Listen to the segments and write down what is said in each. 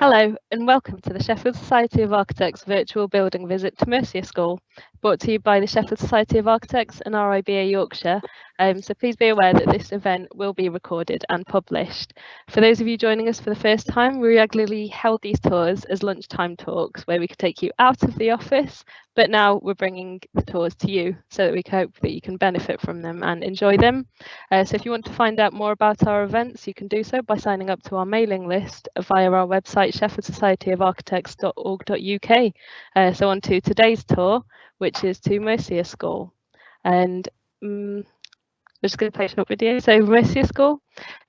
Hello and welcome to the Sheffield Society of Architects virtual building visit to Mercia School, brought to you by the Sheffield Society of Architects and RIBA Yorkshire. So please be aware that this event will be recorded and published. For those of you joining us for the first time, we regularly held these tours as lunchtime talks where we could take you out of the office, but now we're bringing the tours to you so that we hope that you can benefit from them and enjoy them. So if you want to find out more about our events, you can do so by signing up to our mailing list via our website sheffieldsocietyofarchitects.org.uk. So on to today's tour, which is to Mercia School. And we're just going to play a short video. So Mercia School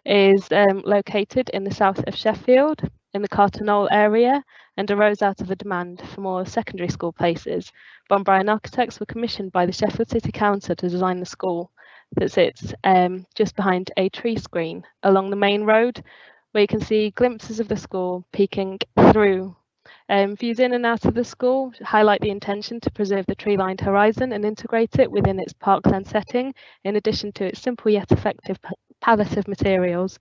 is located in the south of Sheffield in the Carter Knoll area and arose out of a demand for more secondary school places. Bond Bryan architects were commissioned by the Sheffield City Council to design the school that sits just behind a tree screen along the main road, where you can see glimpses of the school peeking through. Views in and out of the school highlight the intention to preserve the tree-lined horizon and integrate it within its parkland setting, in addition to its simple yet effective palette of materials.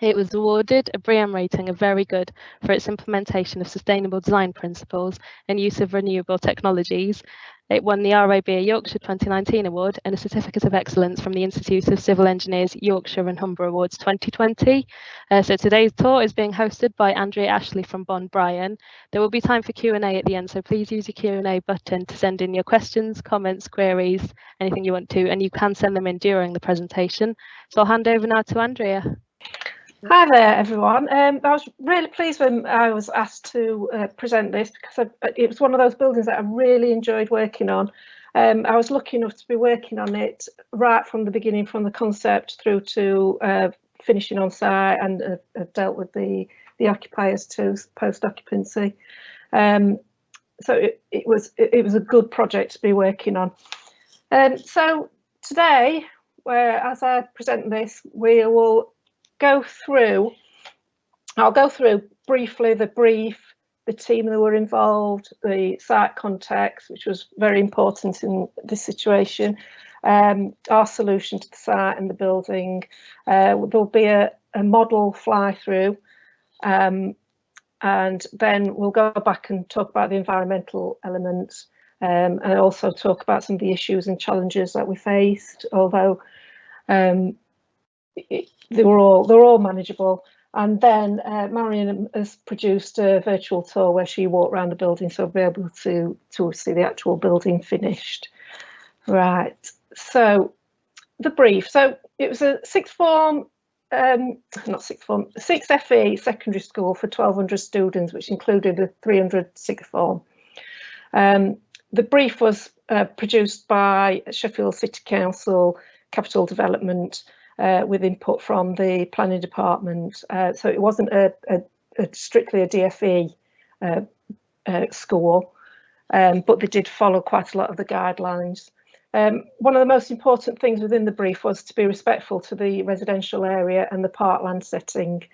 It was awarded a BREEAM rating of very good for its implementation of sustainable design principles and use of renewable technologies. It won the RIBA Yorkshire 2019 Award and a Certificate of Excellence from the Institute of Civil Engineers Yorkshire and Humber Awards 2020. So today's tour is being hosted by Andrea Ashley from Bond Bryan. There will be time for Q&A at the end, so please use your Q&A button to send in your questions, comments, queries, anything you want to, and you can send them in during the presentation. So I'll hand over now to Andrea. Hi there, everyone. I was really pleased when I was asked to present this because it was one of those buildings that I really enjoyed working on. I was lucky enough to be working on it right from the beginning, from the concept through to finishing on site, and dealt with the occupiers to post-occupancy. So it was a good project to be working on. So today, as I present this, I'll go through briefly the brief, the team that were involved, the site context, which was very important in this situation, our solution to the site and the building. There'll be a model fly through, and then we'll go back and talk about the environmental elements, and also talk about some of the issues and challenges that we faced, although they were all manageable. And then Marion has produced a virtual tour where she walked around the building, so we'll be able to see the actual building finished. Right, so the brief. So it was a sixth FE secondary school for 1,200 students, which included a 300 sixth form. The brief was produced by Sheffield City Council Capital Development, with input from the planning department, so it wasn't strictly a DFE school, but they did follow quite a lot of the guidelines. One of the most important things within the brief was to be respectful to the residential area and the parkland setting.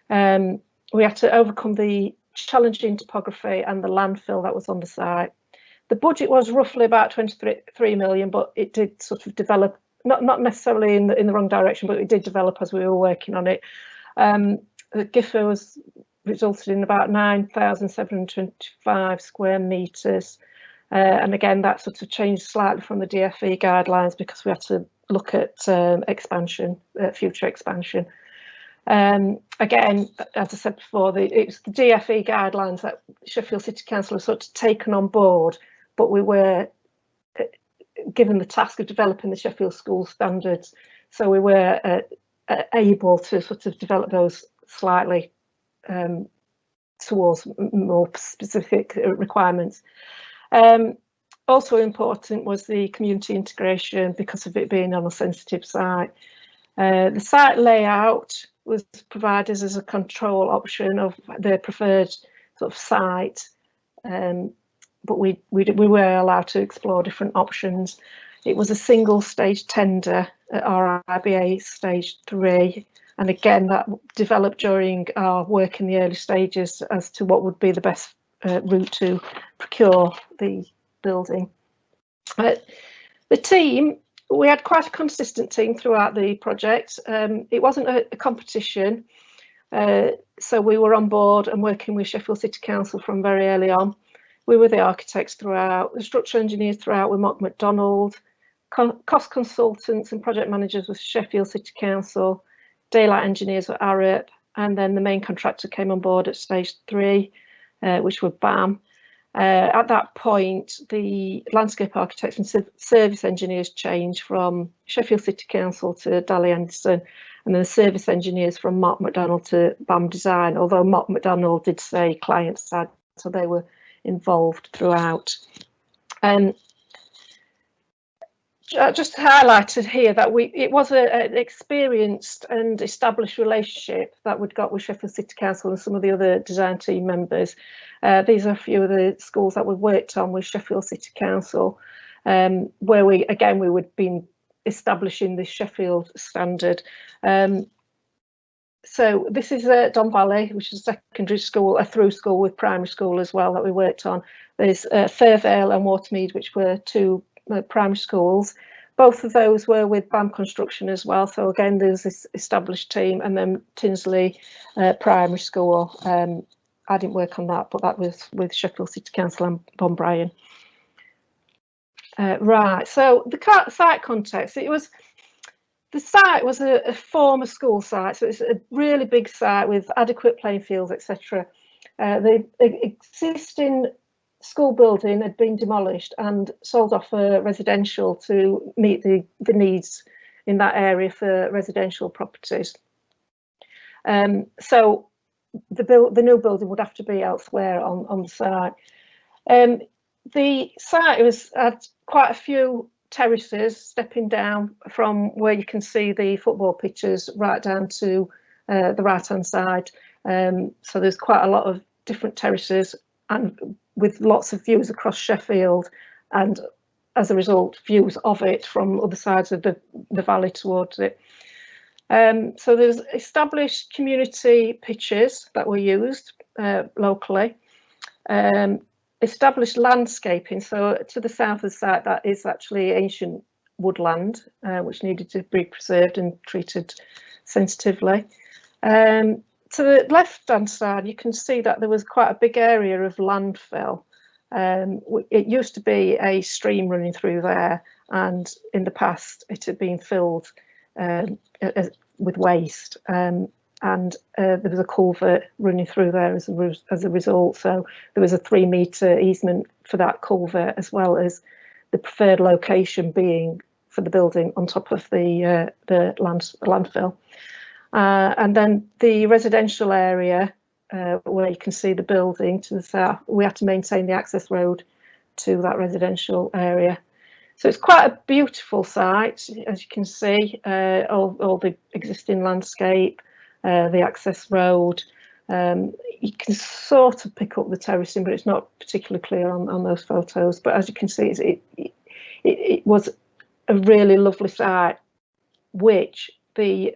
We had to overcome the challenging topography and the landfill that was on the site. The budget was roughly about 23 million, but it did sort of develop, not necessarily in the wrong direction, but it did develop as we were working on it. The GIFA resulted in about 9,725 square metres, and again that sort of changed slightly from the DFE guidelines because we had to look at expansion, future expansion. Again, as I said before, it's the DFE guidelines that Sheffield City Council has sort of taken on board, but we were given the task of developing the Sheffield School standards, so we were able to sort of develop those slightly towards more specific requirements. Also important was the community integration because of it being on a sensitive site. The site layout was provided as a control option of the preferred sort of site, but we were allowed to explore different options. It was a single stage tender at RIBA stage 3, and again that developed during our work in the early stages as to what would be the best route to procure the building. The team, we had quite a consistent team throughout the project. It wasn't a competition. So we were on board and working with Sheffield City Council from very early on. We were the architects throughout, the structural engineers throughout with Mark MacDonald, cost consultants and project managers with Sheffield City Council, daylight engineers with RIBA, and then the main contractor came on board at stage 3, which were BAM. At that point, the landscape architects and service engineers changed from Sheffield City Council to Dally Anderson, and then the service engineers from Mark MacDonald to BAM Design, although Mark MacDonald did say client side, so they were involved throughout. Just highlighted here that it was an experienced and established relationship that we'd got with Sheffield City Council and some of the other design team members. These are a few of the schools that we've worked on with Sheffield City Council, where we would been establishing the Sheffield standard. So this is Don Valley, which is a secondary school, a through school with primary school as well that we worked on. There's Fairvale and Watermead, which were 2 primary schools. Both of those were with BAM Construction as well. So again, there's this established team, and then Tinsley Primary School. I didn't work on that, but that was with Sheffield City Council and Bond Bryan. Right, so the site context, the site was a former school site, so it's a really big site with adequate playing fields, etc. The existing school building had been demolished and sold off for residential to meet the needs in that area for residential properties. So the new building would have to be elsewhere on the site. The site had quite a few terraces stepping down from where you can see the football pitches right down to the right hand side. So there's quite a lot of different terraces, and with lots of views across Sheffield, and as a result views of it from other sides of the valley towards it. So there's established community pitches that were used locally, established landscaping. So to the south of the site, that is actually ancient woodland, which needed to be preserved and treated sensitively. To the left-hand side, you can see that there was quite a big area of landfill. It used to be a stream running through there, and in the past it had been filled with waste, and there was a culvert running through there as a result. So there was a 3-metre easement for that culvert, as well as the preferred location being for the building on top of the landfill. And then the residential area, where you can see the building to the south, we had to maintain the access road to that residential area. So it's quite a beautiful site, as you can see, all the existing landscape, the access road. You can sort of pick up the terracing, but it's not particularly clear on those photos. But as you can see, it was a really lovely site, which the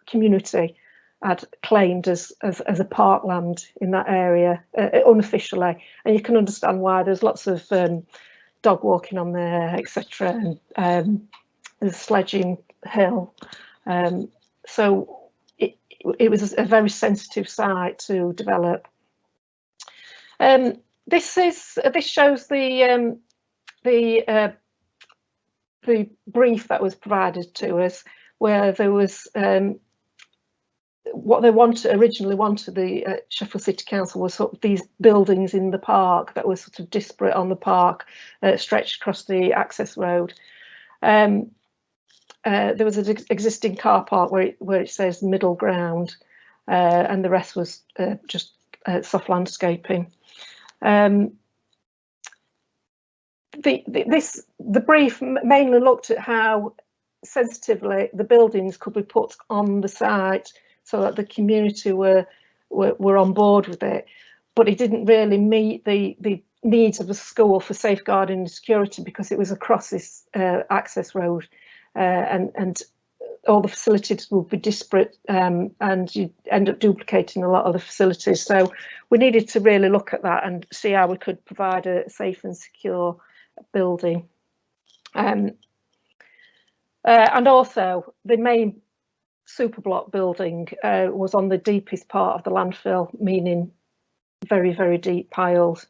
community had claimed as a parkland in that area unofficially, and you can understand why. There's lots of dog walking on there, etc., and there's a sledging hill, so it was a very sensitive site to develop. This shows the brief that was provided to us, where there was what they originally wanted, the Sheffield City Council, was sort of these buildings in the park that were sort of disparate on the park, stretched across the access road. There was an existing car park where it says middle ground, and the rest was just soft landscaping. The brief mainly looked at how sensitively the buildings could be put on the site so that the community were on board with it, but it didn't really meet the needs of the school for safeguarding and security, because it was across this access road, and all the facilities would be disparate, and you end up duplicating a lot of the facilities. So we needed to really look at that and see how we could provide a safe and secure building. And also the main superblock building was on the deepest part of the landfill, meaning very, very deep piles.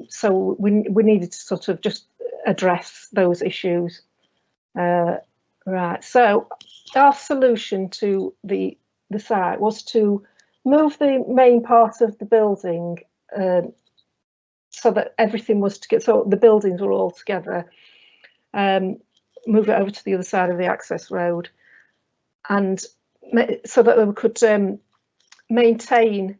So we needed to sort of just address those issues. Right, so our solution to the site was to move the main part of the building so that everything was together, so the buildings were all together, move it over to the other side of the access road, and so that we could maintain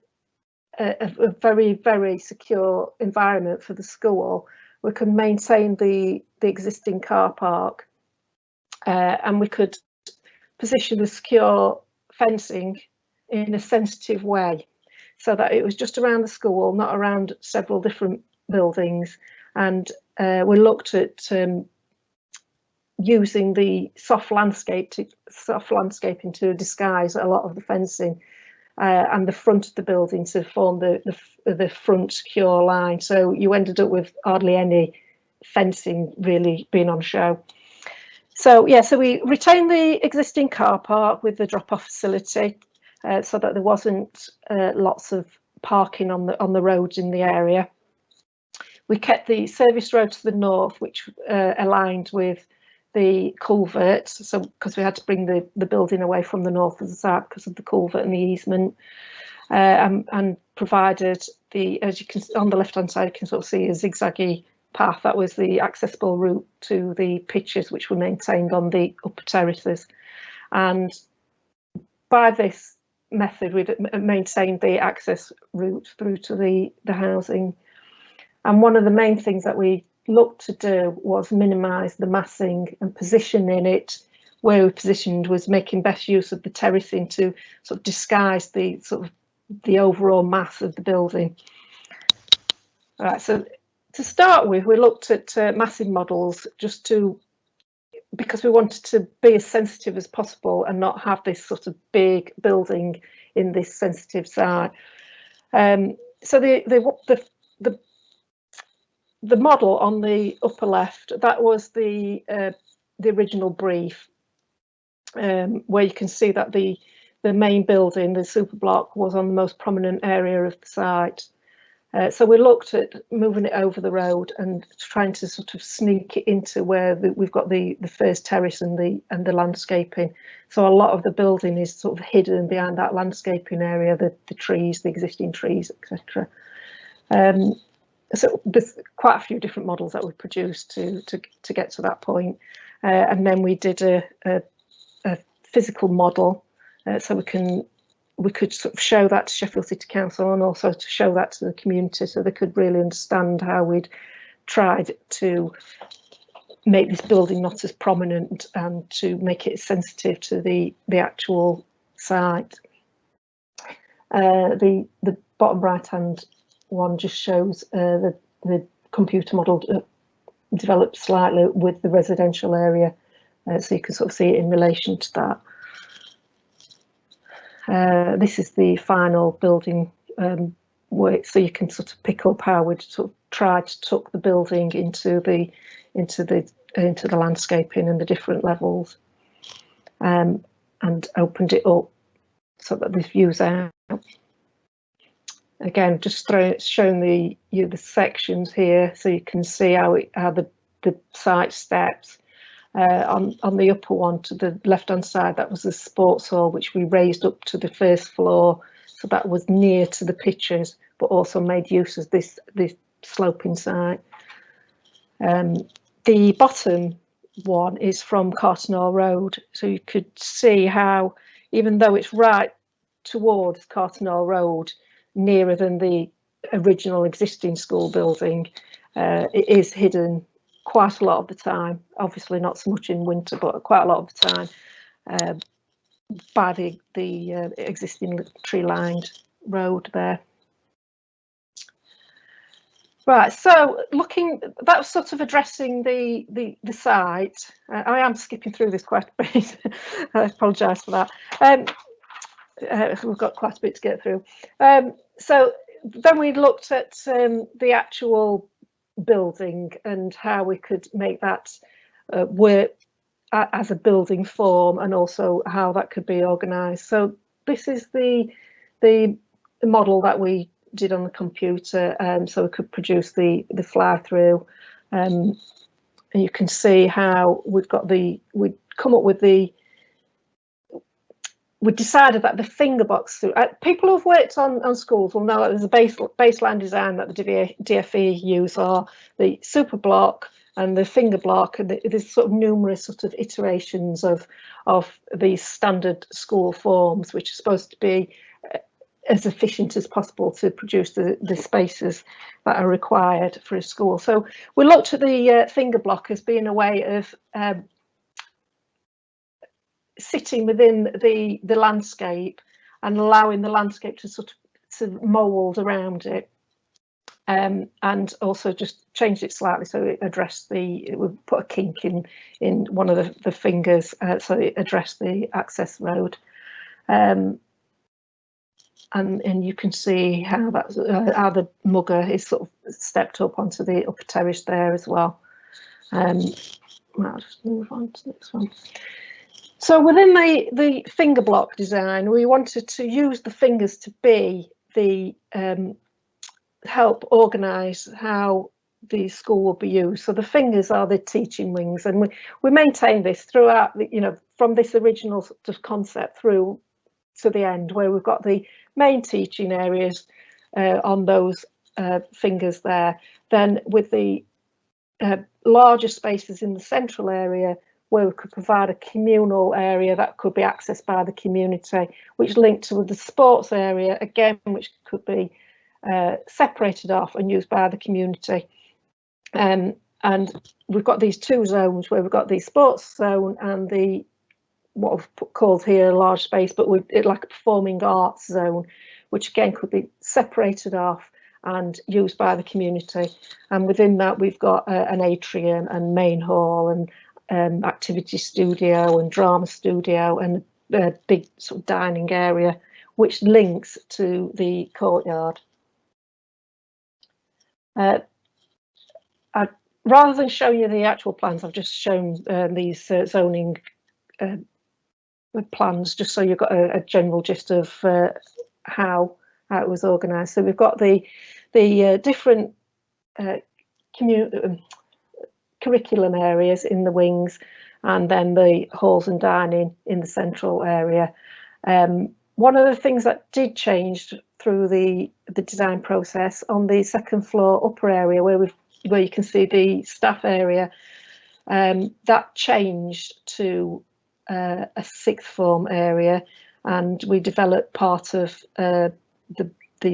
a very, very secure environment for the school. We could maintain the existing car park, and we could position the secure fencing in a sensitive way, so that it was just around the school, not around several different buildings. And we looked at using the soft landscaping to disguise a lot of the fencing, and the front of the building to form the front secure line. So you ended up with hardly any fencing really being on show. So yeah, so we retained the existing car park with the drop-off facility, so that there wasn't lots of parking on the roads in the area. We kept the service road to the north, which aligned with the culvert, so because we had to bring the building away from the north of the site because of the culvert and the easement, and provided as you can on the left hand side, you can sort of see a zigzaggy path. That was the accessible route to the pitches, which were maintained on the upper terraces. And by this method, we'd maintained the access route through to the housing. And one of the main things that we looked to do was minimise the massing, and positioning it where we positioned was making best use of the terracing to sort of disguise the sort of the overall mass of the building. All right, so to start with, we looked at massing models because we wanted to be as sensitive as possible and not have this sort of big building in this sensitive site. So the model on the upper left, that was the original brief, where you can see that the main building, the super block, was on the most prominent area of the site. So we looked at moving it over the road and trying to sort of sneak it into where we've got the first terrace and the landscaping. So a lot of the building is sort of hidden behind that landscaping area, the trees, the existing trees, etc. So there's quite a few different models that we produced to get to that point, and then we did a physical model, so we could sort of show that to Sheffield City Council, and also to show that to the community, so they could really understand how we'd tried to make this building not as prominent and to make it sensitive to the actual site. The bottom right hand one just shows the computer model developed slightly with the residential area, so you can sort of see it in relation to that. This is the final building work, so you can sort of pick up how we'd sort of tried to tuck the building into the landscaping and the different levels, and opened it up so that this views out. Again, just showing the sections here, so you can see how the site steps. On the upper one to the left hand side, that was the sports hall, which we raised up to the first floor, so that was near to the pitches, but also made use of this sloping site. The bottom one is from Cartonall Road, so you could see how, even though it's right towards Cartonall Road, nearer than the original existing school building, it is hidden quite a lot of the time, obviously not so much in winter, but quite a lot of the time, by the existing tree-lined road there. Right, so that was sort of addressing the site. I am skipping through this quite a bit. I apologise for that. We've got quite a bit to get through. So then we looked at the actual building and how we could make that work as a building form, and also how that could be organised. So this is the model that we did on the computer, so we could produce the fly through, and you can see how we've got we come up with we decided that the finger box, people who've worked on schools will know that there's a baseline design that the DFE use, are the super block and the finger block, and there's sort of numerous sort of iterations of these standard school forms, which are supposed to be as efficient as possible to produce the spaces that are required for a school. So we looked at the finger block as being a way of sitting within the landscape and allowing the landscape to sort of mould around it, and also just changed it slightly so it addressed we put a kink in one of the fingers, so it addressed the access road, and you can see how that's how the mugger is sort of stepped up onto the upper terrace there as well. I'll just move on to the next one. So within the finger block design, we wanted to use the fingers to be the help organise how the school will be used. So the fingers are the teaching wings, and we maintain this throughout, from this original sort of concept through to the end, where we've got the main teaching areas on those fingers there. Then with the larger spaces in the central area, where we could provide a communal area that could be accessed by the community, which linked to the sports area, again, which could be separated off and used by the community. And we've got these two zones where we've got the sports zone and the what I've called here large space, but it like a performing arts zone, which again could be separated off and used by the community. And within that, we've got an atrium and main hall and activity studio and drama studio and a big sort of dining area, which links to the courtyard. Rather than showing you the actual plans, I've just shown these zoning plans, just so you've got a general gist of how it was organised. So we've got the different curriculum areas in the wings, and then the halls and dining in the central area. One of the things that did change through the design process, on the second floor upper area where you can see the staff area, that changed to a sixth form area, and we developed part of the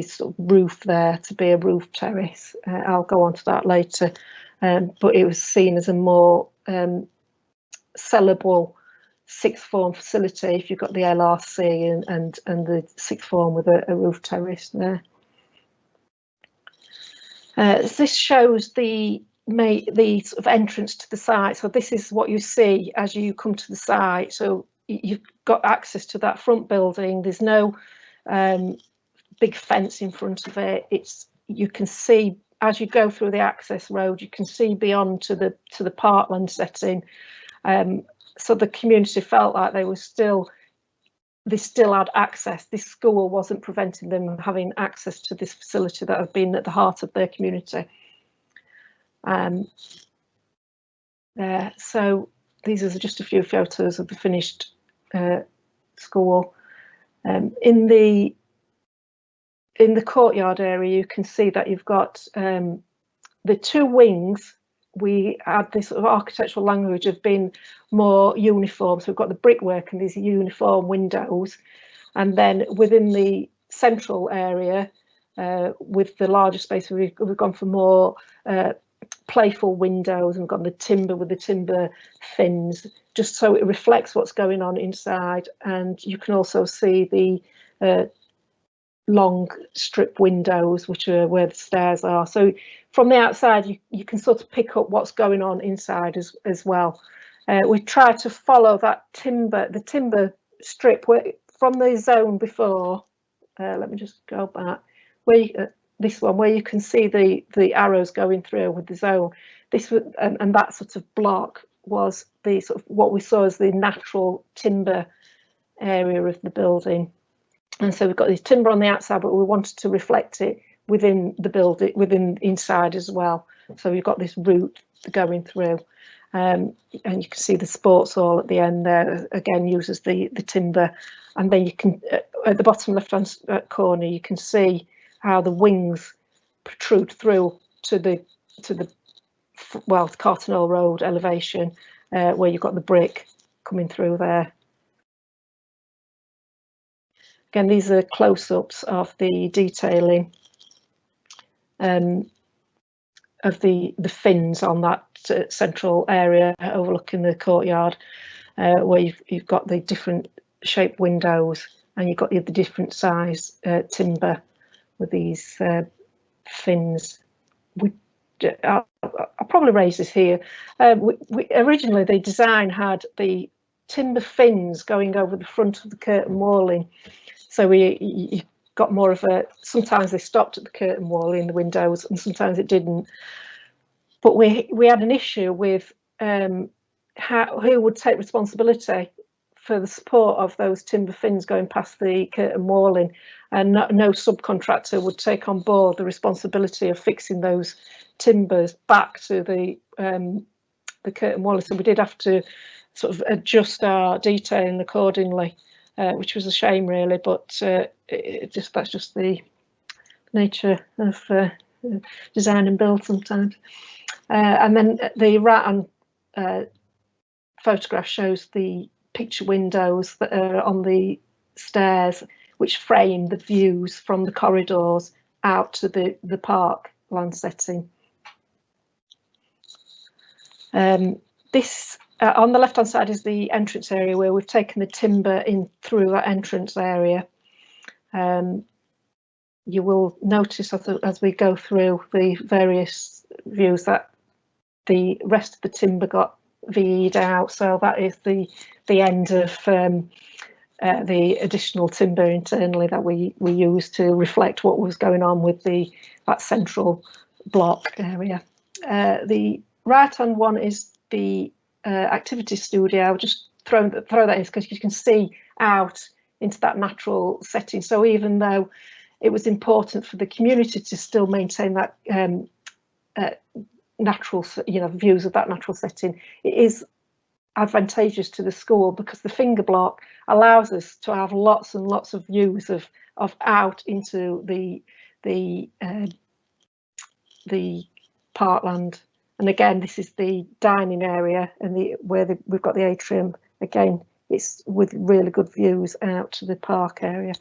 sort of roof there to be a roof terrace. I'll go on to that later, but it was seen as a more sellable sixth form facility if you've got the LRC and the sixth form with a roof terrace there. This shows the sort of entrance to the site. So this is what you see as you come to the site. So you've got access to that front building. There's no big fence in front of it. You can see as you go through the access road, you can see beyond to the parkland setting. So the community felt like they still had access. This school wasn't preventing them from having access to this facility that have been at the heart of their community. So these are just a few photos of the finished school. In the courtyard area, you can see that you've got the two wings. We had this sort of architectural language of being more uniform. So we've got the brickwork and these uniform windows, and then within the central area with the larger space, we've gone for more playful windows, and we've got the timber with the timber fins, just so it reflects what's going on inside. And you can also see the long strip windows, which are where the stairs are. So from the outside, you can sort of pick up what's going on inside as well. We try to follow that the timber strip from the zone before. Let me just go back. This one, where you can see the arrows going through with the zone. And that sort of block was the sort of what we saw as the natural timber area of the building. And so we've got this timber on the outside, but we wanted to reflect it within the building, within inside as well. So we've got this route going through, and you can see the sports hall at the end there again uses the timber, and then you can at the bottom left hand corner you can see how the wings protrude through to the Carton Road elevation, where you've got the brick coming through there. Again, these are close-ups of the detailing of the fins on that central area overlooking the courtyard, where you've got the different shaped windows, and you've got the different size timber with these fins. I'll probably raise this here. Originally, the design had the timber fins going over the front of the curtain walling, so you got more of a. Sometimes they stopped at the curtain walling, the windows, and sometimes it didn't. But we had an issue with who would take responsibility for the support of those timber fins going past the curtain walling, and no subcontractor would take on board the responsibility of fixing those timbers back to the curtain walling. So we did have to sort of adjust our detailing accordingly, which was a shame really, but that's just the nature of design and build sometimes. And then the right hand photograph shows the picture windows that are on the stairs, which frame the views from the corridors out to the park land setting. This on the left hand side is the entrance area, where we've taken the timber in through that entrance area. You will notice as we go through the various views that the rest of the timber got VE'd out, so that is the end of the additional timber internally that we used to reflect what was going on with that central block area. The right hand one is the activity studio. I'll just throw that in because you can see out into that natural setting. So even though it was important for the community to still maintain that natural, views of that natural setting, it is advantageous to the school because the finger block allows us to have lots and lots of views of out into the parkland. And again, this is the dining area and we've got the atrium. Again, it's with really good views out to the park area.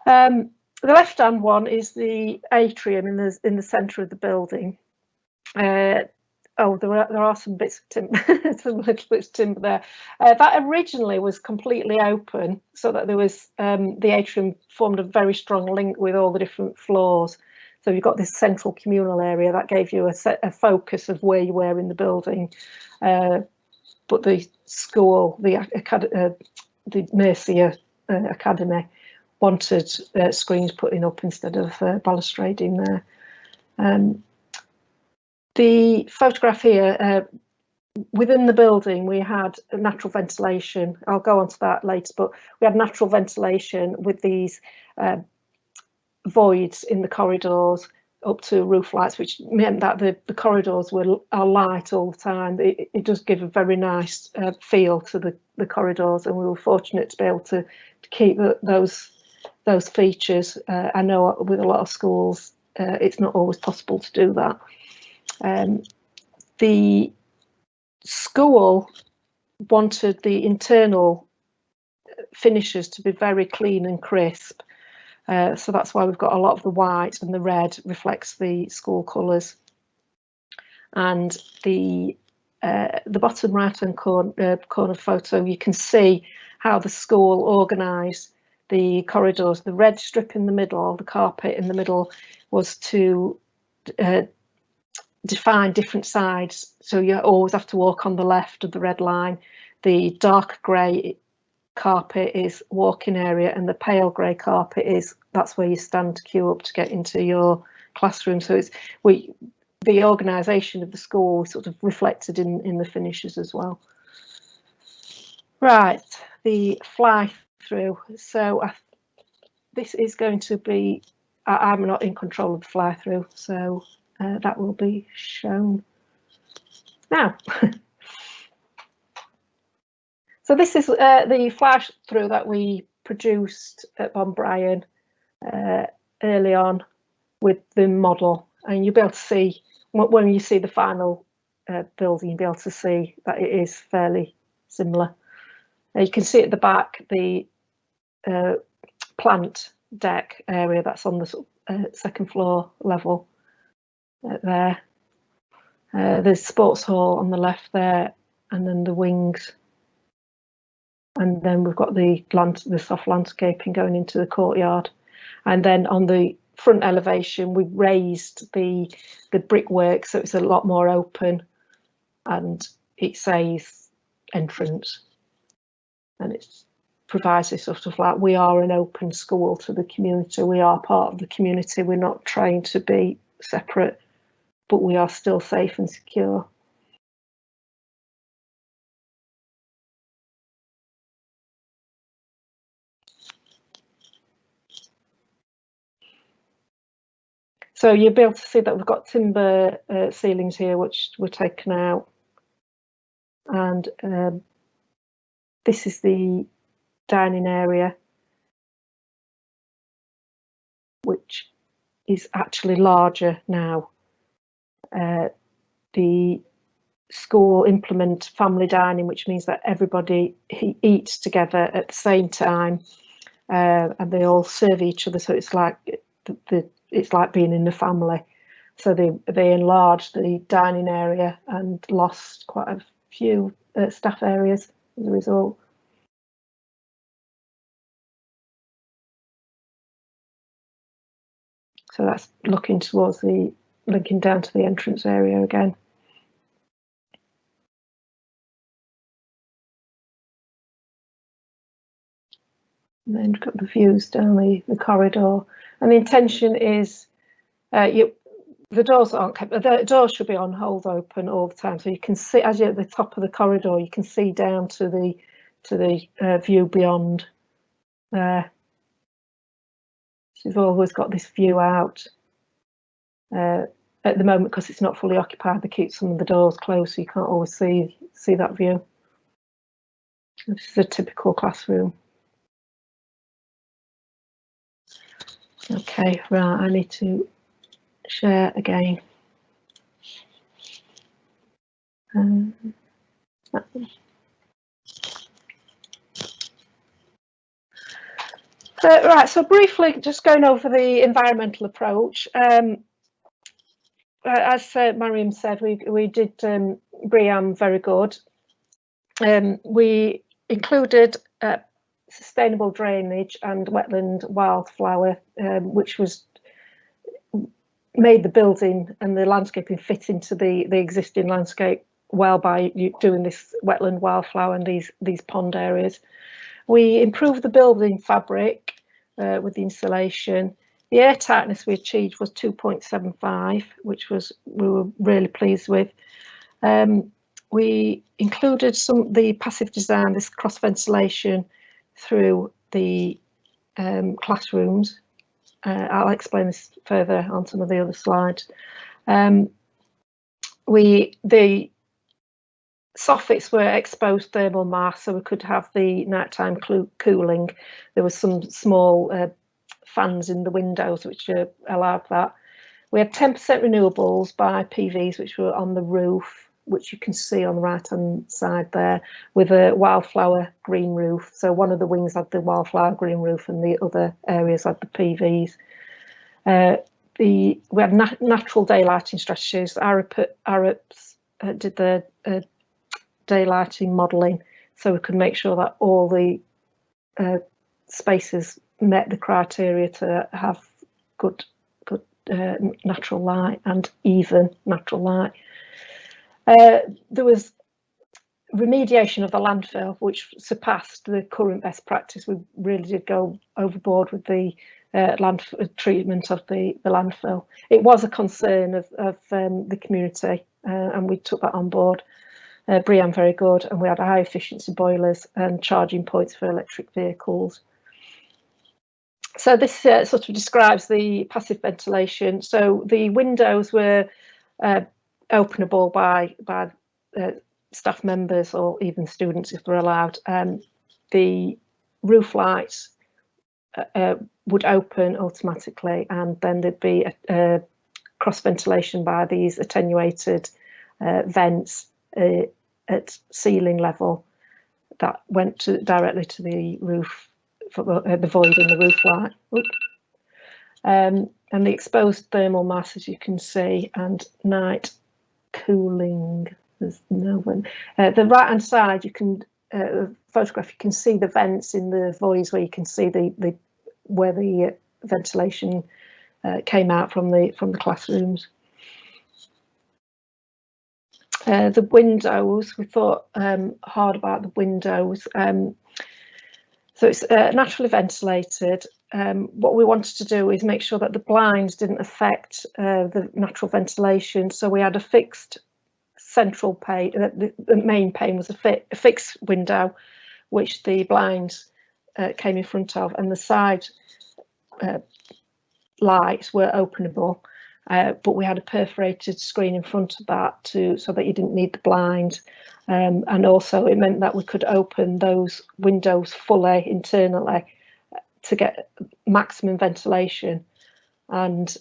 The left-hand one is the atrium in the centre of the building. There are some bits of timber, some little bits of timber there. That originally was completely open, so that there was the atrium formed a very strong link with all the different floors. So you've got this central communal area that gave you a focus of where you were in the building. But the school, the Mercia Academy, wanted screens putting up instead of balustrading there. The photograph here, within the building we had natural ventilation. I'll go on to that later, but we had natural ventilation with these voids in the corridors up to roof lights, which meant that the corridors are light all the time. It does give a very nice feel to the corridors, and we were fortunate to be able to keep those features. I know with a lot of schools it's not always possible to do that. The school wanted the internal finishes to be very clean and crisp, so that's why we've got a lot of the white, and the red reflects the school colours. And the bottom right hand corner photo, you can see how the school organised the corridors. The red strip in the middle, the carpet in the middle, was to define different sides, so you always have to walk on the left of the red line. The dark grey carpet is walking area, and the pale grey carpet that's where you stand to queue up to get into your classroom. So the organisation of the school sort of reflected in the finishes as well. Right, the fly through. So this is going to be, I'm not in control of the fly through, so that will be shown now. So this is the flash through that we produced at Bond Bryan early on with the model, and you'll be able to see when you see the final building, you'll be able to see that it is fairly similar. You can see at the back the plant deck area that's on the second floor level there. There's sports hall on the left there, and then the wings. And then we've got the soft landscaping going into the courtyard. And then on the front elevation, we raised the brickwork, so it's a lot more open, and it says entrance. And it provides this sort of like, we are an open school to the community. We are part of the community. We're not trying to be separate, but we are still safe and secure. So you'll be able to see that we've got timber ceilings here, which were taken out. And this is the dining area, which is actually larger now. The school implement family dining, which means that everybody eats together at the same time, and they all serve each other. So it's like it's like being in the family. So they enlarged the dining area and lost quite a few staff areas as a result. So that's looking towards linking down to the entrance area again. And then we've got the views down the corridor. And the intention is the doors aren't kept. The doors should be on hold open all the time, so you can see as you're at the top of the corridor, you can see down to the view beyond there. So you've always got this view out. At the moment, because it's not fully occupied, they keep some of the doors closed, so you can't always see that view. This is a typical classroom. Okay, right, I need to share again. Right, so briefly, just going over the environmental approach. As Mariam said, we did BREEAM very good. We included sustainable drainage and wetland wildflower, which made the building and the landscaping fit into the existing landscape well by doing this wetland wildflower and these pond areas. We improved the building fabric with the insulation. The air tightness we achieved was 2.75, which we were really pleased with. We included the passive design, this cross ventilation through the classrooms. I'll explain this further on some of the other slides. The soffits were exposed thermal mass, so we could have the nighttime cooling. There were some small fans in the windows which allowed that. We had 10% renewables by PVs, which were on the roof, which you can see on the right hand side there, with a wildflower green roof. So one of the wings had the wildflower green roof and the other areas had the PVs. We had natural daylighting strategies. Arabs did the daylighting modelling, so we could make sure that all the spaces met the criteria to have good natural light and even natural light. There was remediation of the landfill, which surpassed the current best practice. We really did go overboard with the treatment of the landfill. It was a concern of the community, and we took that on board. BREEAM very good, and we had high efficiency boilers and charging points for electric vehicles. So this sort of describes the passive ventilation. So the windows were openable by staff members or even students if they're allowed. The roof lights would open automatically, and then there'd be a cross ventilation by these attenuated vents at ceiling level that went directly to the roof, for the void in the roof light. And the exposed thermal mass, as you can see, and night cooling. There's no one. The right hand side, you can photograph. You can see the vents in the voids where you can see where the ventilation came out from the classrooms. The windows, we thought hard about the windows. So it's naturally ventilated. What we wanted to do is make sure that the blinds didn't affect the natural ventilation. So we had a fixed central pane. The main pane was a fixed window, which the blinds came in front of, and the side lights were openable. But we had a perforated screen in front of that so that you didn't need the blind, and also it meant that we could open those windows fully internally to get maximum ventilation, and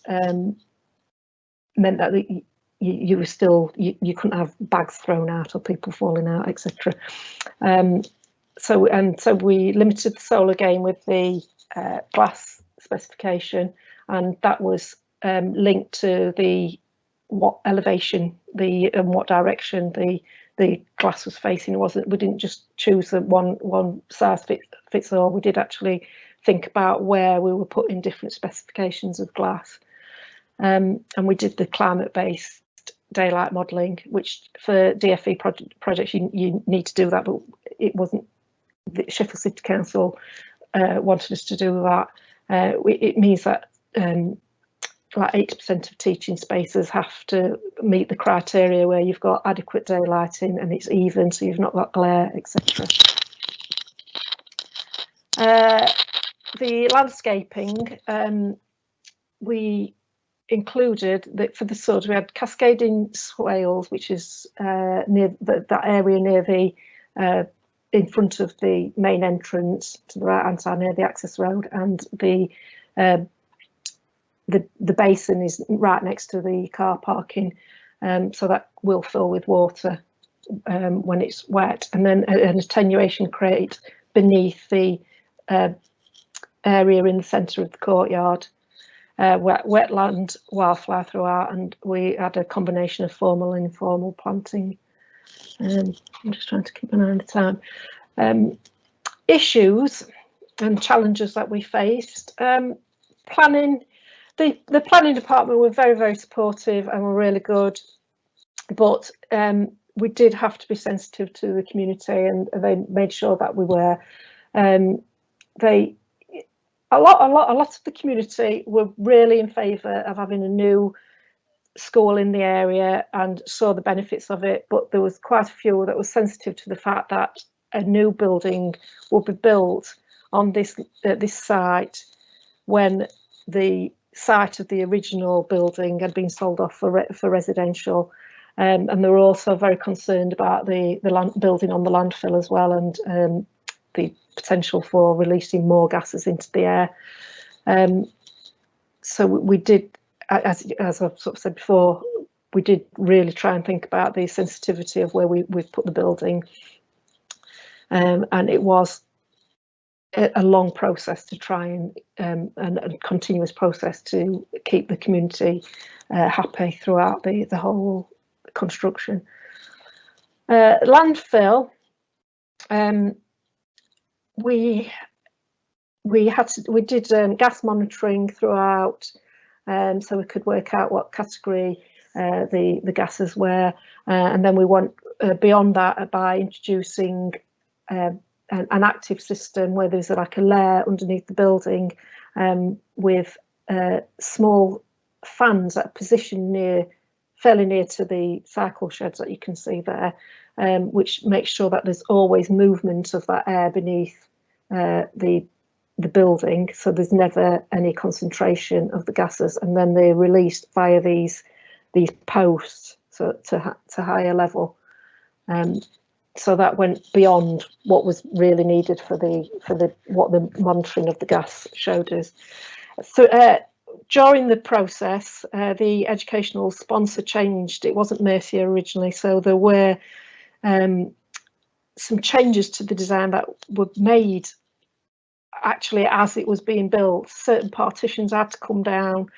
meant that you were still you couldn't have bags thrown out or people falling out, etc. So we limited the solar gain with the glass specification, and that was linked to what elevation and what direction the glass was facing. We didn't just choose the one size fits all. We did actually think about where we were putting different specifications of glass, and we did the climate-based daylight modelling, which for DFE projects you need to do that, but it wasn't. The Sheffield City Council wanted us to do that. It means that like 80% of teaching spaces have to meet the criteria where you've got adequate daylighting and it's even, so you've not got glare, etc. The landscaping, we included that for the sort, we had cascading swales, which is near that area near the in front of the main entrance to the right hand side near the access road, and the basin is right next to the car parking, so that will fill with water when it's wet, and then an attenuation crate beneath the area in the centre of the courtyard. Wetland wildflower throughout, and we had a combination of formal and informal planting. I'm just trying to keep an eye on the time. Issues and challenges that we faced. Planning. The planning department were very, very supportive and were really good, but we did have to be sensitive to the community, and they made sure that we were. A lot of the community were really in favour of having a new school in the area and saw the benefits of it, but there was quite a few that were sensitive to the fact that a new building would be built on this site when the site of the original building had been sold off for residential, and they were also very concerned about the land building on the landfill as well, and the potential for releasing more gases into the air. So we did, as I've sort of said before, we did really try and think about the sensitivity of where we've put the building, and it was a long process to try and a continuous process to keep the community happy throughout the whole construction. Landfill. We did gas monitoring throughout, so we could work out what category the gases were, and then we went beyond that by introducing an active system where there's like a layer underneath the building, with small fans that are positioned fairly near to the cycle sheds that you can see there, which makes sure that there's always movement of that air beneath the building, so there's never any concentration of the gases, and then they're released via these posts, so to higher level. So that went beyond what was really needed for what the monitoring of the gas showed us. So during the process, the educational sponsor changed. It wasn't Mercia originally, so there were some changes to the design that were made actually as it was being built. Certain partitions had to come down.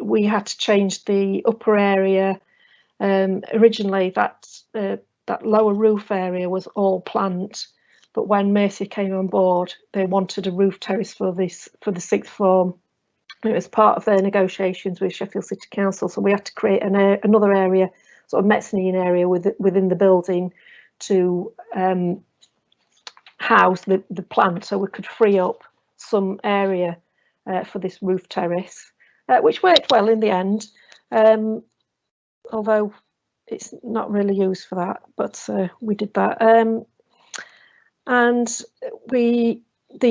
We had to change the upper area. Originally that lower roof area was all plant, but when Mercia came on board, they wanted a roof terrace for the sixth form. It was part of their negotiations with Sheffield City Council, so we had to create another area, sort of mezzanine area within the building to house the plant, so we could free up some area for this roof terrace, which worked well in the end, although it's not really used for that, but we did that. And the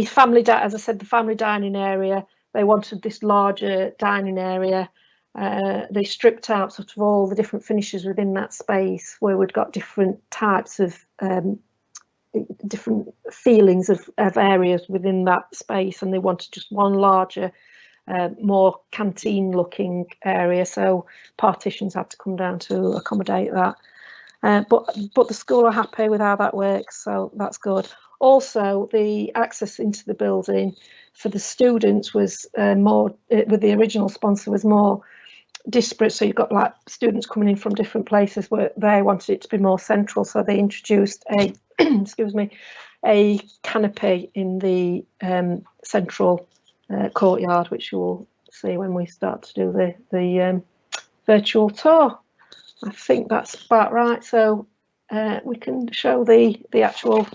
family, as I said, the family dining area, they wanted this larger dining area. They stripped out sort of all the different finishes within that space, where we'd got different types of different feelings of areas within that space, and they wanted just one larger, more canteen looking area, so partitions had to come down to accommodate that. But the school are happy with how that works, so that's good. Also, the access into the building for the students was more, with the original sponsor, was more disparate, so you've got like students coming in from different places, where they wanted it to be more central, so they introduced a excuse me, a canopy in the central courtyard, which you will see when we start to do the virtual tour. I think that's about right, so we can show the actual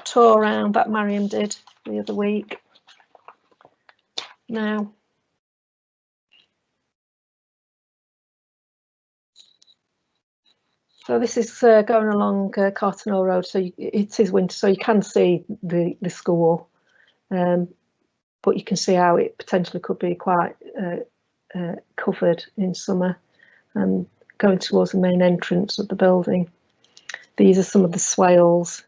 tour around that Mariam did the other week now. So this is going along Cartonell Road, so it is winter, so you can see the school, but you can see how it potentially could be quite covered in summer. And going towards the main entrance of the building, these are some of the swales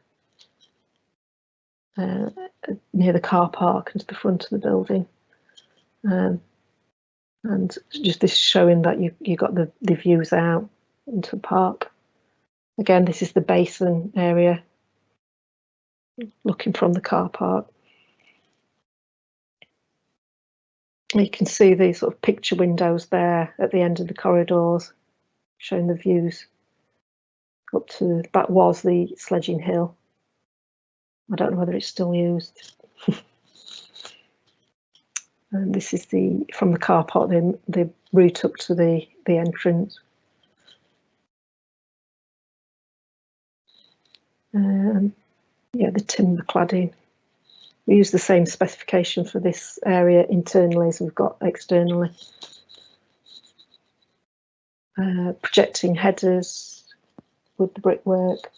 near the car park and to the front of the building, and just this showing that you got the views out into the park. Again, this is the basin area, looking from the car park. You can see these sort of picture windows there at the end of the corridors, showing the views up to, that was the sledging hill. I don't know whether it's still used. And this is from the car park, the route up to the entrance. Yeah, the timber cladding. We use the same specification for this area internally as we've got externally. Projecting headers with the brickwork.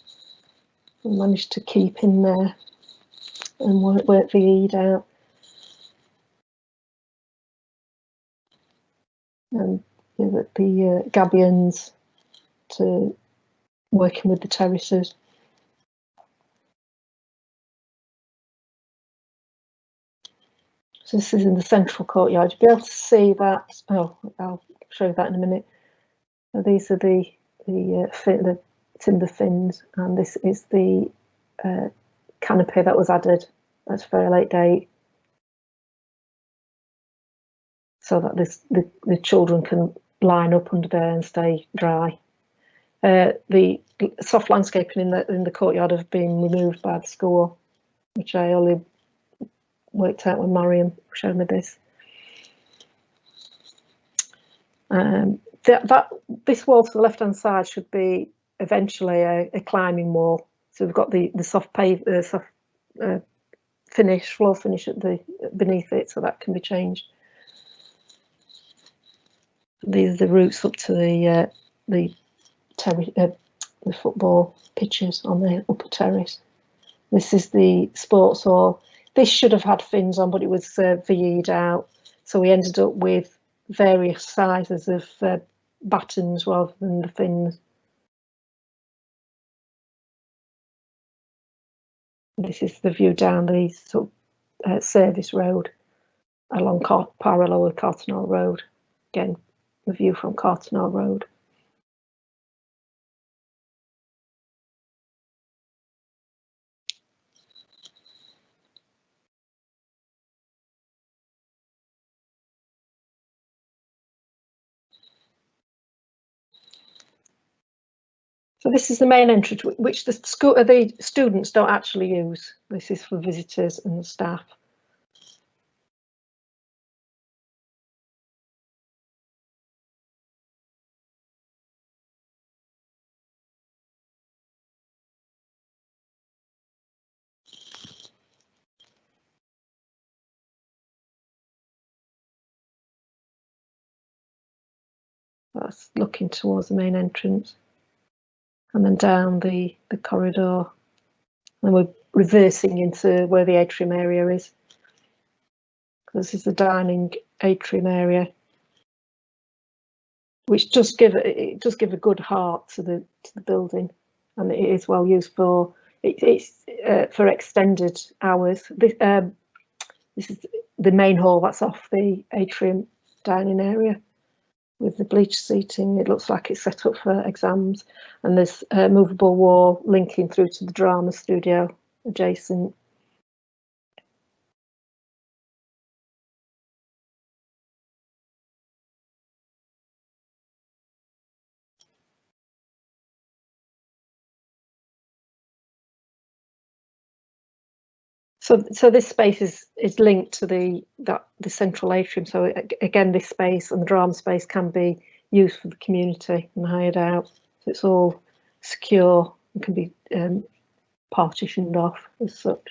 We managed to keep in there and work the ead out. And the gabions to working with the terraces. So this is in the central courtyard. You'll be able to see that. Oh, I'll show you that in a minute. So these are the timber fins, and this is the canopy that was added at a very late date, so that the children can line up under there and stay dry. The soft landscaping in the courtyard have been removed by the school, which I only worked out when Mariam showed me this. This wall to the left hand side should be eventually a climbing wall. So we've got the soft floor finish at the beneath it, so that can be changed. These are the routes up to the football pitches on the upper terrace. This is the sports hall. This should have had fins on, but it was VE'd out, so we ended up with various sizes of battens rather than the fins. This is the view down the service road along parallel with Cartonell Road. Again, the view from Cartonell Road. So this is the main entrance, which the students don't actually use. This is for visitors and the staff. That's looking towards the main entrance. And then down the corridor. And we're reversing into where the atrium area is. This is the dining atrium area, which does give a good heart to the building, and it is well used for for extended hours. This is the main hall that's off the atrium dining area with the bleached seating. It looks like it's set up for exams, and there's a movable wall linking through to the drama studio adjacent. So this space is linked to the central atrium. So again, this space and the drama space can be used for the community and hired out. So it's all secure and can be partitioned off as such.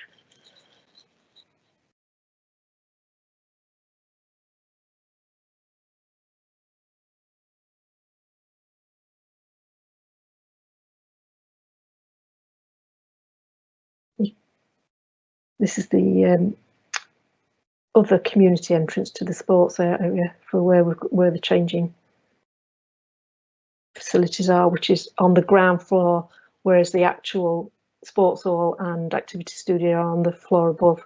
This is the other community entrance to the sports area for where the changing facilities are, which is on the ground floor, whereas the actual sports hall and activity studio are on the floor above.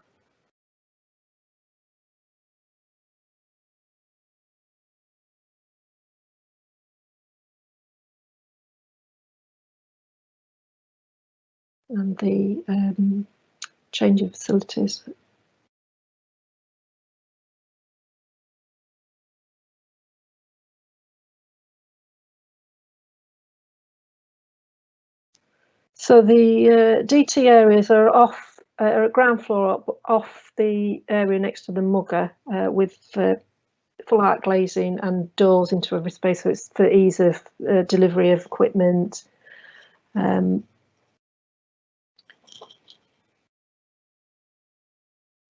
And the changing facilities. So the DT areas are are at ground floor off the area next to the mugger with full art glazing and doors into every space, so it's for ease of delivery of equipment.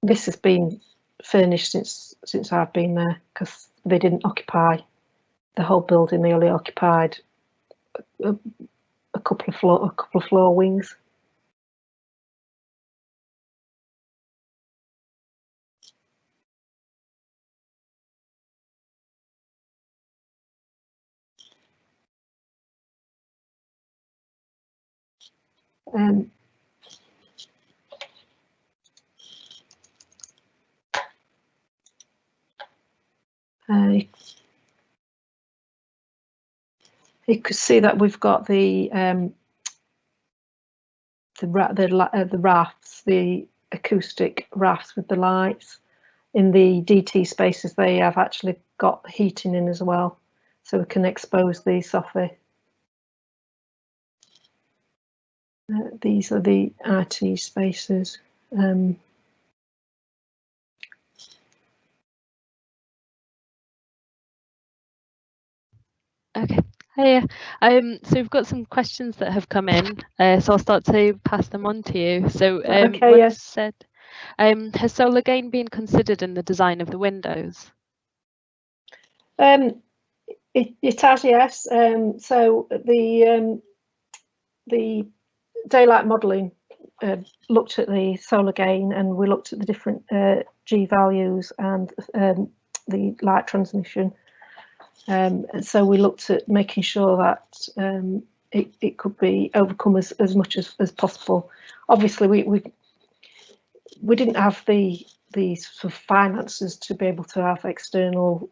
This has been furnished since I've been there, because they didn't occupy the whole building. They only occupied a couple of floor wings. You could see that we've got the rafts, the acoustic rafts with the lights. In the DT spaces, they have actually got heating in as well, so we can expose the soffit. These are the IT spaces. Okay. Hiya. So we've got some questions that have come in, so I'll start to pass them on to you. So okay, one said, Has solar again been considered in the design of the windows? It has, yes. So the daylight modelling looked at the solar gain, and we looked at the different G values and the light transmission. And so we looked at making sure that it could be overcome as much as possible. Obviously, we didn't have the sort of finances to be able to have external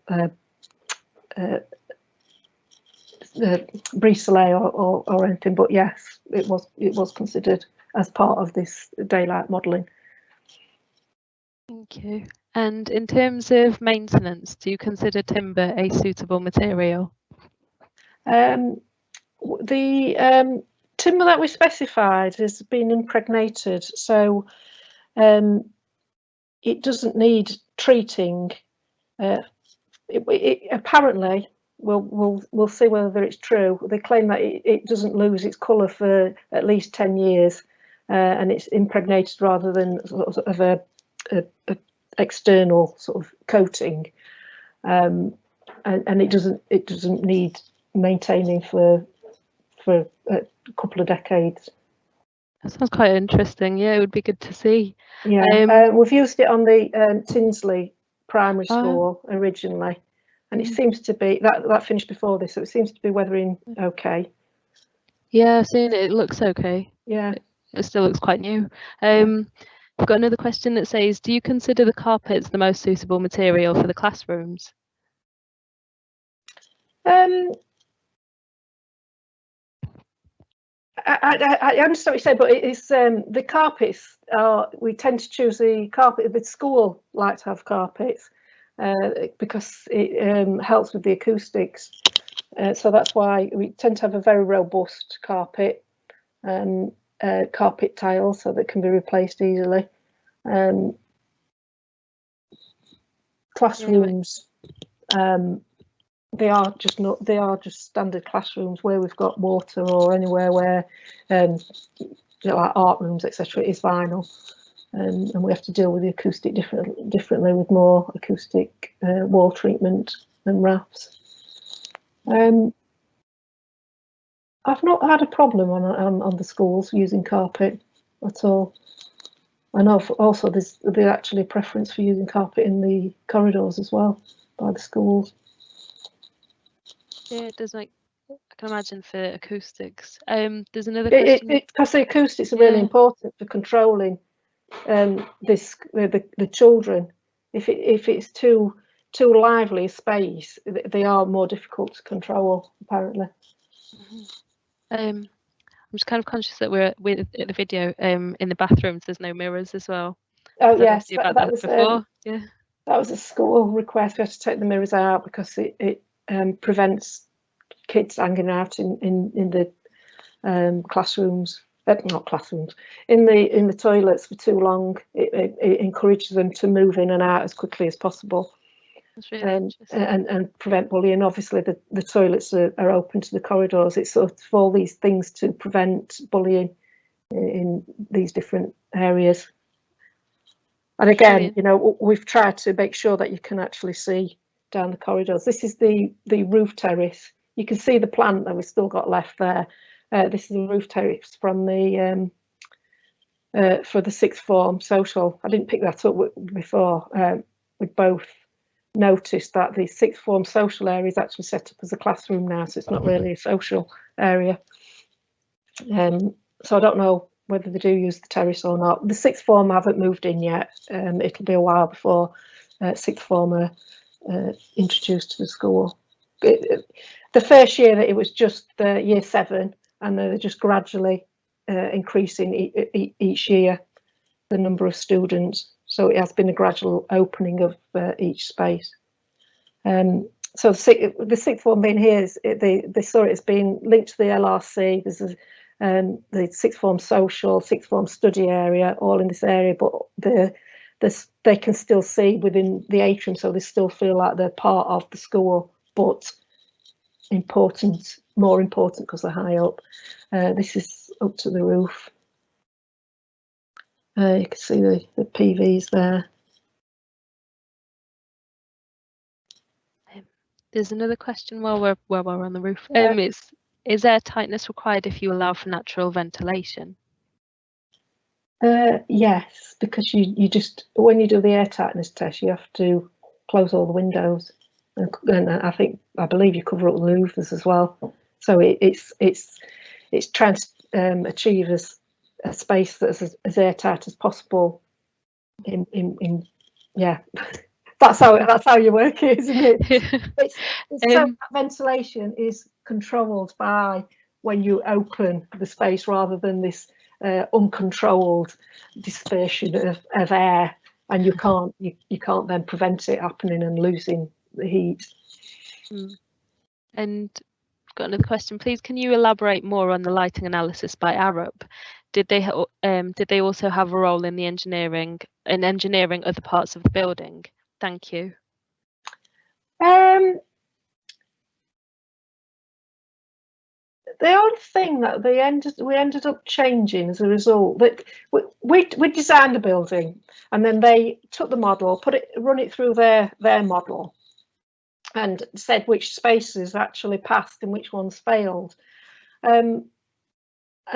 brise or anything, but yes, it was considered as part of this daylight modelling. Thank you. And in terms of maintenance, do you consider timber a suitable material? The timber that we specified has been impregnated, so it doesn't need treating. Apparently, we'll see whether it's true. They claim that it doesn't lose its colour for at least 10 years, and it's impregnated rather than sort of a external sort of coating, and it doesn't need maintaining for a couple of decades. That sounds quite interesting. Yeah, it would be good to see. Yeah, we've used it on the Tinsley Primary School originally, and it seems to be that finished before this, so it seems to be weathering okay. Yeah, I've seen it. It looks okay. Yeah, it still looks quite new. I've got another question that says, do you consider the carpets the most suitable material for the classrooms? I understand what you say, but it is the carpets we tend to choose the carpet. The school like to have carpets because it helps with the acoustics. So that's why we tend to have a very robust carpet, carpet tile, so that can be replaced easily. Classrooms, they are just standard classrooms where we've got water, or anywhere where like art rooms, etc. is vinyl, and we have to deal with the acoustic differently with more acoustic wall treatment and wraps. I've not had a problem on the schools using carpet at all. I know also there's actually a preference for using carpet in the corridors as well by the schools. Yeah, it does make, I can imagine, for acoustics. There's another question. Because the acoustics are really important for controlling the children. If it's too lively a space, they are more difficult to control, apparently. I'm just kind of conscious that we're with the video. In the bathrooms, there's no mirrors as well. Oh yes, that was before. Yeah, that was a school request. We had to take the mirrors out because it prevents kids hanging out in the classrooms. Not classrooms, in the toilets for too long. It encourages them to move in and out as quickly as possible. That's really interesting. And prevent bullying. Obviously, the toilets are open to the corridors. It's sort of all these things to prevent bullying in these different areas. And again, brilliant. You know, we've tried to make sure that you can actually see down the corridors. This is the roof terrace. You can see the plant that we've still got left there. This is the roof terrace from the for the sixth form social. I didn't pick that up before. We both noticed that the sixth form social area is actually set up as a classroom now, so it's not really a social area. So I don't know whether they do use the terrace or not. The sixth form haven't moved in yet. It'll be a while before sixth form are introduced to the school. The first year that it was just the year 7, and they're just gradually increasing each year the number of students. So it has been a gradual opening of each space. So the sixth form being here, they saw it as being linked to the LRC. There's the sixth form social, sixth form study area, all in this area, but they can still see within the atrium, so they still feel like they're part of the school, but more important because they're high up. This is up to the roof. You can see the PVs there. There's another question while we're on the roof. Is air tightness required if you allow for natural ventilation? Yes, because you just, when you do the air tightness test, you have to close all the windows, and I believe you cover up the louvers as well. So it's trying to achieve a space that's as airtight as possible. Yeah, that's how you work it, isn't it? It's so that ventilation is controlled by when you open the space, rather than this uncontrolled dispersion of air, and you can't then prevent it happening and losing the heat. And I've got another question, please. Can you elaborate more on the lighting analysis by Arup? Did they also have a role in the engineering other parts of the building? Thank you. The only thing that we ended up changing as a result, that we designed the building, and then they took the model, run it through their model, and said which spaces actually passed and which ones failed. And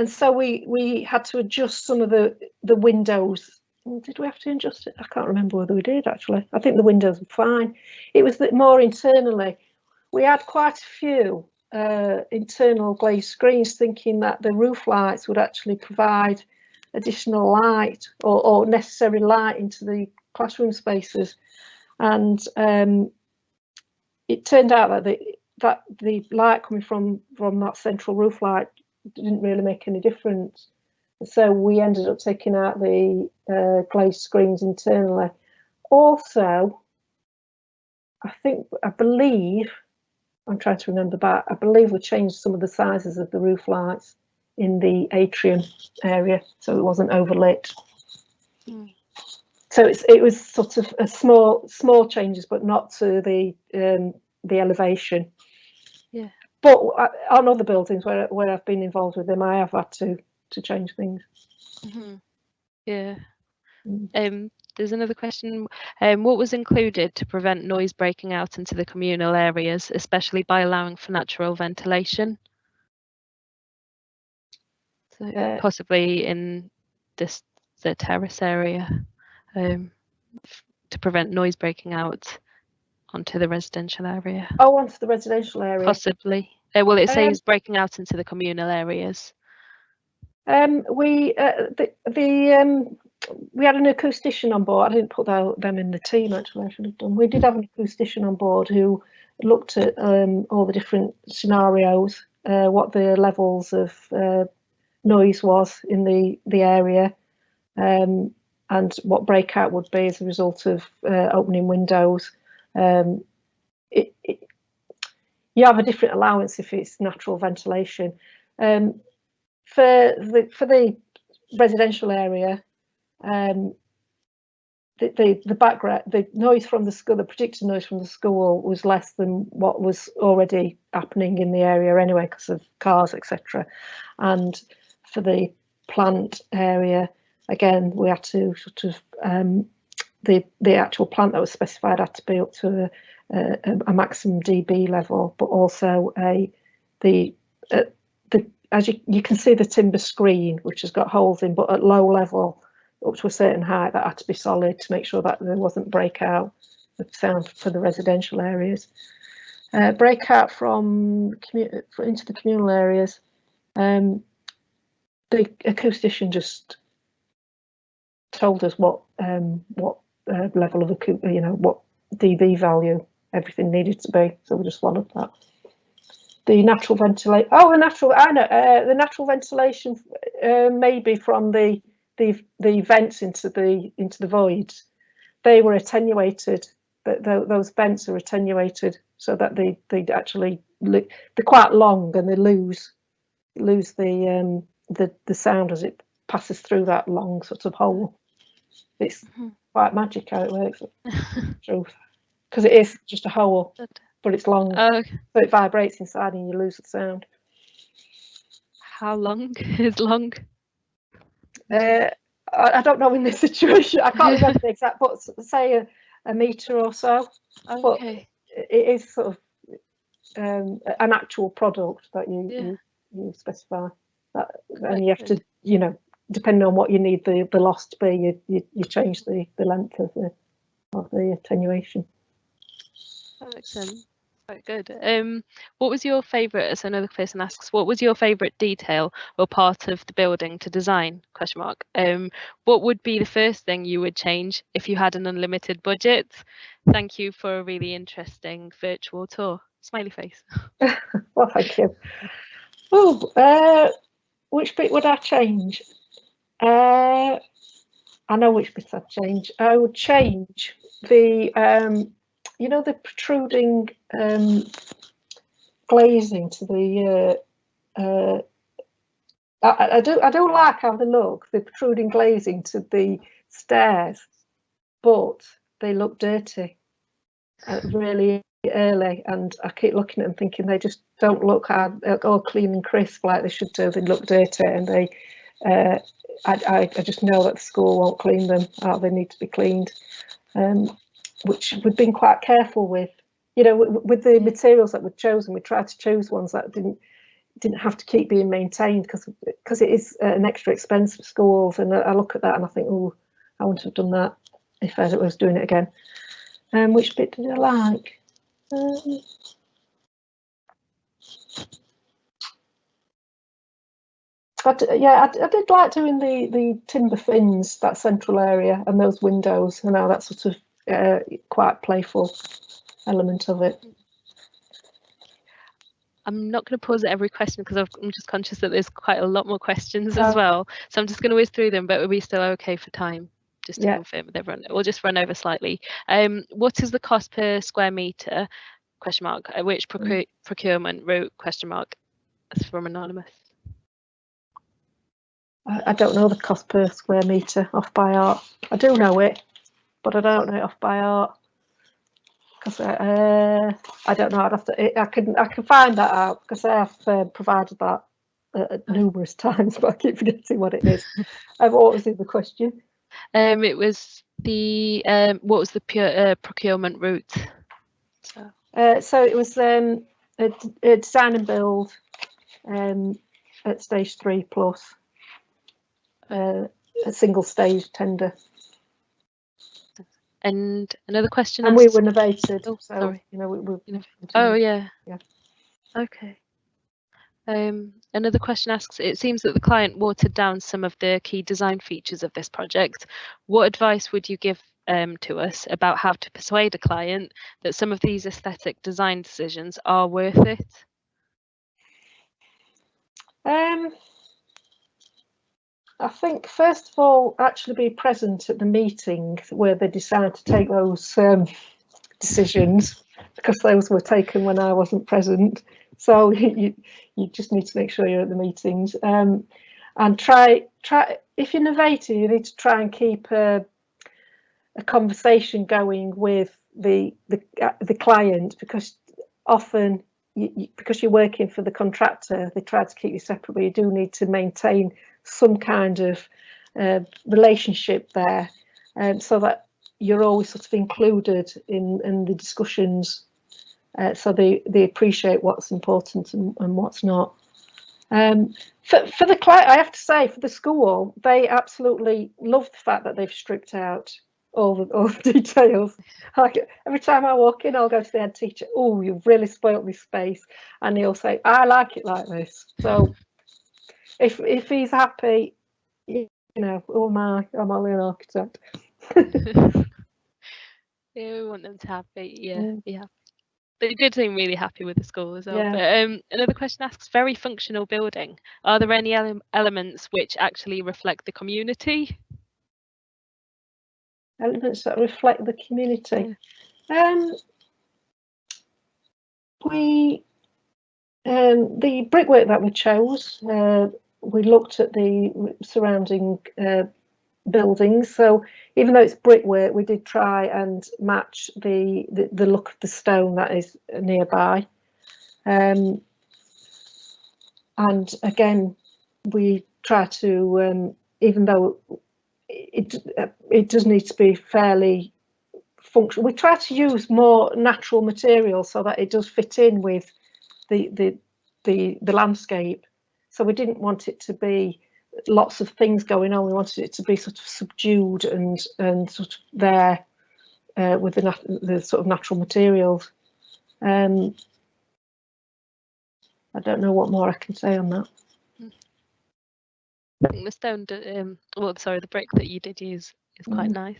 so we had to adjust some of the windows. Did we have to adjust it? I can't remember whether we did, actually. I think the windows were fine. It was more internally. We had quite a few internal glazed screens, thinking that the roof lights would actually provide additional light or necessary light into the classroom spaces, and it turned out that the light coming from that central roof light didn't really make any difference. So we ended up taking out the glazed screens internally. Also, I believe, I'm trying to remember back, I believe we changed some of the sizes of the roof lights in the atrium area, so it wasn't overlit. So it was sort of a small changes, but not to the elevation. Yeah. But on other buildings where I've been involved with them, I have had to change things. Yeah. There's another question. What was included to prevent noise breaking out into the communal areas, especially by allowing for natural ventilation? So possibly in the terrace area, to prevent noise breaking out onto the residential area. Oh, onto the residential area. Possibly. Well, it says breaking out into the communal areas. We had an acoustician on board. I didn't put them in the team, actually. I should have done. We did have an acoustician on board who looked at all the different scenarios, what the levels of noise was in the area, and what breakout would be as a result of opening windows. You have a different allowance if it's natural ventilation. For the residential area, the background, the noise from the school, the predicted noise from the school was less than what was already happening in the area anyway, because of cars, etc. And for the plant area, again, we had to sort of the actual plant that was specified had to be up to a maximum dB level, but also as you can see, the timber screen, which has got holes in, but at low level, up to a certain height, that had to be solid to make sure that there wasn't breakout of sound for the residential areas. Breakout into the communal areas, the acoustician just told us what level of what dB value everything needed to be, so we just followed that. The natural ventilation. Oh, the natural ventilation, maybe from the vents into the voids. They were attenuated. Those vents are attenuated so that they actually they're quite long, and they lose the sound as it passes through that long sort of hole. It's quite magic how it works. Truth, because it is just a hole, but it's long, so it vibrates inside and you lose the sound. How long is long? I don't know in this situation. I can't remember the exact, but say a metre or so. Okay. But it is sort of an actual product that you specify. That, and you have to, you know, depending on what you need the loss to be, you change the length of the attenuation. That makes sense. Quite good. What was your favourite, as another person asks, what was your favourite detail or part of the building to design, ? What would be the first thing you would change if you had an unlimited budget? Thank you for a really interesting virtual tour. Smiley face. Well, thank you. Oh, which bit would I change? I know which bit I'd change. I would change the you know, the protruding glazing to the I do like how they look, the protruding glazing to the stairs, but they look dirty really early, and I keep looking at them thinking they just don't look all clean and crisp like they should do. They look dirty, and they I just know that the school won't clean them out. They need to be cleaned, which we've been quite careful with. You know, with the materials that we've chosen, we tried to choose ones that didn't have to keep being maintained, because it is an extra expense for schools. And I look at that and I think, oh, I wouldn't have done that if I was doing it again. Which bit did I like? I did like doing the timber fins, that central area, and those windows, and how that sort of quite playful element of it. I'm not going to pause at every question because I'm just conscious that there's quite a lot more questions as well. So I'm just going to whiz through them, but we'll be still okay for time, just to confirm with everyone. We'll just run over slightly. What is the cost per square metre? ? Which procurement route ? That's from Anonymous. I don't know the cost per square metre off by heart. I do know it, but I don't know it off by heart. Because I don't know. I'd have to. I can find that out, because I have provided that numerous times, but I keep forgetting what it is. What was the other question? It was the what was the procurement route? So it was a design and build at stage 3 plus a single stage tender. And another question. And we were novated. Oh, so, sorry. You know, oh yeah. Yeah. Okay. Another question asks, it seems that the client watered down some of the key design features of this project. What advice would you give to us about how to persuade a client that some of these aesthetic design decisions are worth it? I think, first of all, actually be present at the meeting where they decide to take those decisions, because those were taken when I wasn't present. So you just need to make sure you're at the meetings, and try. If you're innovative, you need to try and keep a conversation going with the client, because often because you're working for the contractor, they try to keep you separate, but you do need to maintain some kind of relationship there, so that you're always sort of included in the discussions, so they appreciate what's important and what's not. For the client, I have to say, for the school, they absolutely love the fact that they've stripped out all the details. Like, every time I walk in, I'll go to the head teacher, oh, you've really spoilt this space, and he'll say, I like it like this. So if he's happy, you know, oh my, I'm only an architect. Yeah, we want them to have it. Yeah. But you did seem really happy with the school as well. Yeah. But another question asks, very functional building. Are there any elements which actually reflect the community? Elements that reflect the community. Yeah. The brickwork that we chose, we looked at the surrounding buildings. So even though it's brickwork, we did try and match the look of the stone that is nearby. And again, we try to, even though it does need to be fairly functional. We try to use more natural materials so that it does fit in with the landscape. So we didn't want it to be lots of things going on. We wanted it to be sort of subdued and sort of there with the sort of natural materials. I don't know what more I can say on that. I think the stone, the brick that you did use is quite nice.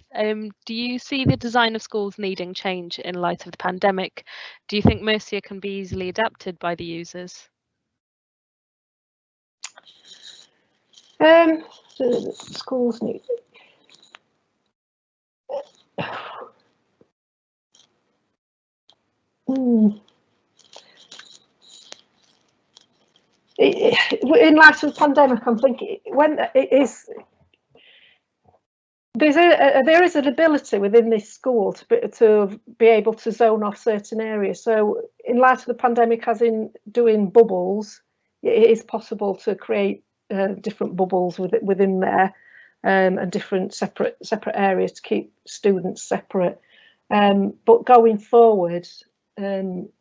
Do you see the design of schools needing change in light of the pandemic? Do you think Mercia can be easily adapted by the users? The schools need. In light of the pandemic, I'm thinking when it is. There is an ability within this school to be able to zone off certain areas. So in light of the pandemic, as in doing bubbles, it is possible to create different bubbles within there and different separate areas to keep students separate. But going forward, it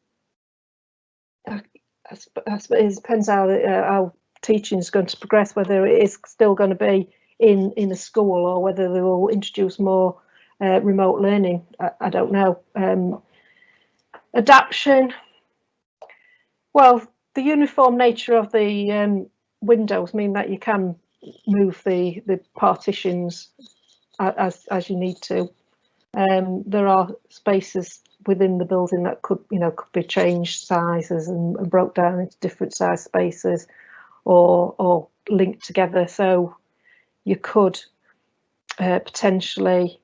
depends how teaching is going to progress, whether it is still going to be in a school or whether they will introduce more remote learning. I don't know. Adaptation. Well, the uniform nature of the windows mean that you can move the partitions as you need to. There are spaces within the building that could be changed sizes and broke down into different size spaces or linked together. So you could potentially,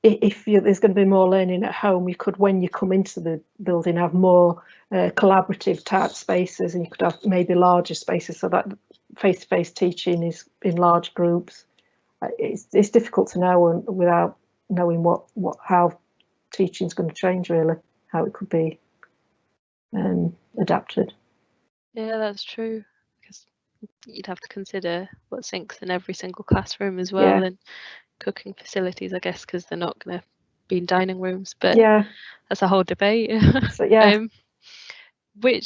if there's going to be more learning at home, you could, when you come into the building, have more collaborative type spaces, and you could have maybe larger spaces so that face-to-face teaching is in large groups. It's difficult to know without knowing how teaching is going to change, really, how it could be adapted. Yeah, that's true. Because you'd have to consider what sinks in every single classroom as well, and cooking facilities, I guess, because they're not going to be in dining rooms. But that's a whole debate. So,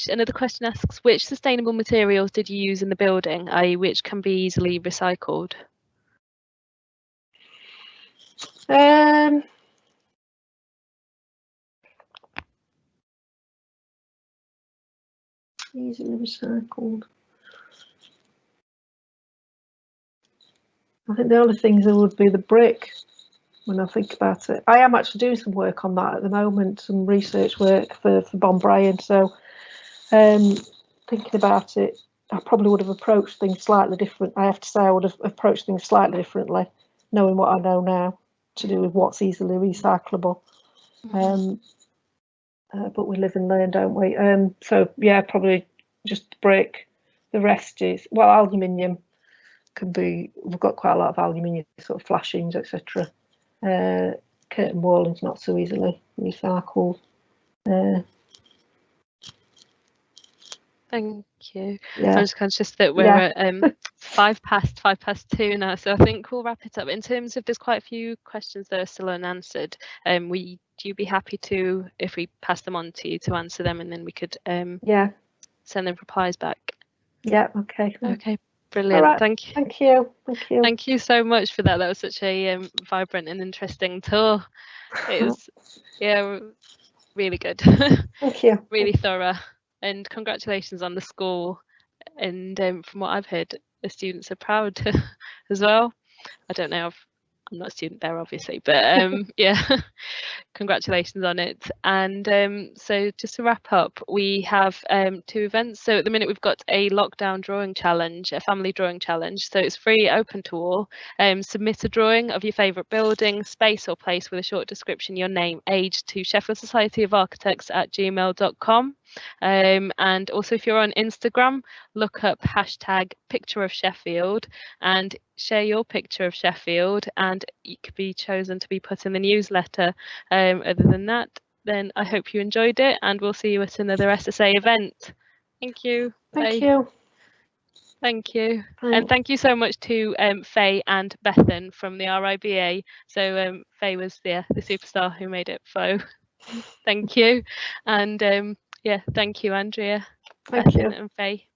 another question asks, which sustainable materials did you use in the building, i.e. which can be easily recycled? Easily recycled. I think the only things that would be the brick when I think about it. I am actually doing some work on that at the moment, some research work for Bond Bryan. So thinking about it, I probably would have approached things slightly different. I have to say I would have approached things slightly differently, knowing what I know now, to do with what's easily recyclable. But we live and learn, don't we? So yeah, probably just brick. The rest is, well, aluminium can be, we've got quite a lot of aluminium sort of flashings, etc. Curtain walling's not so easily recycled. Thank you. Yeah. I'm just conscious that we're at 5 past 2 now, so I think we'll wrap it up. In terms of, there's quite a few questions that are still unanswered. Would you be happy to, if we pass them on to you, to answer them, and then we could send them replies back? Yeah. Okay. Okay. Brilliant. Right. Thank you. Thank you. Thank you. Thank you so much for that. That was such a vibrant and interesting tour. It was, really good. Thank you. Really thorough. And congratulations on the school. And from what I've heard, the students are proud as well. I don't know, I'm not a student there, obviously, but yeah, congratulations on it. And so just to wrap up, we have 2 events. So at the minute we've got a lockdown drawing challenge, a family drawing challenge. So it's free, open to all. Submit a drawing of your favourite building, space or place with a short description, your name, age, to Sheffield Society of Architects at gmail.com. And also, if you're on Instagram, look up hashtag picture of Sheffield and share your picture of Sheffield, and you could be chosen to be put in the newsletter. Other than that, then I hope you enjoyed it, and we'll see you at another SSA event. Thank you. Thank you. Thank you. Thanks. And thank you so much to Faye and Bethan from the RIBA. So Faye was the superstar who made it faux. Thank you. And yeah, thank you, Andrea, Thank Bethan you. and Faye.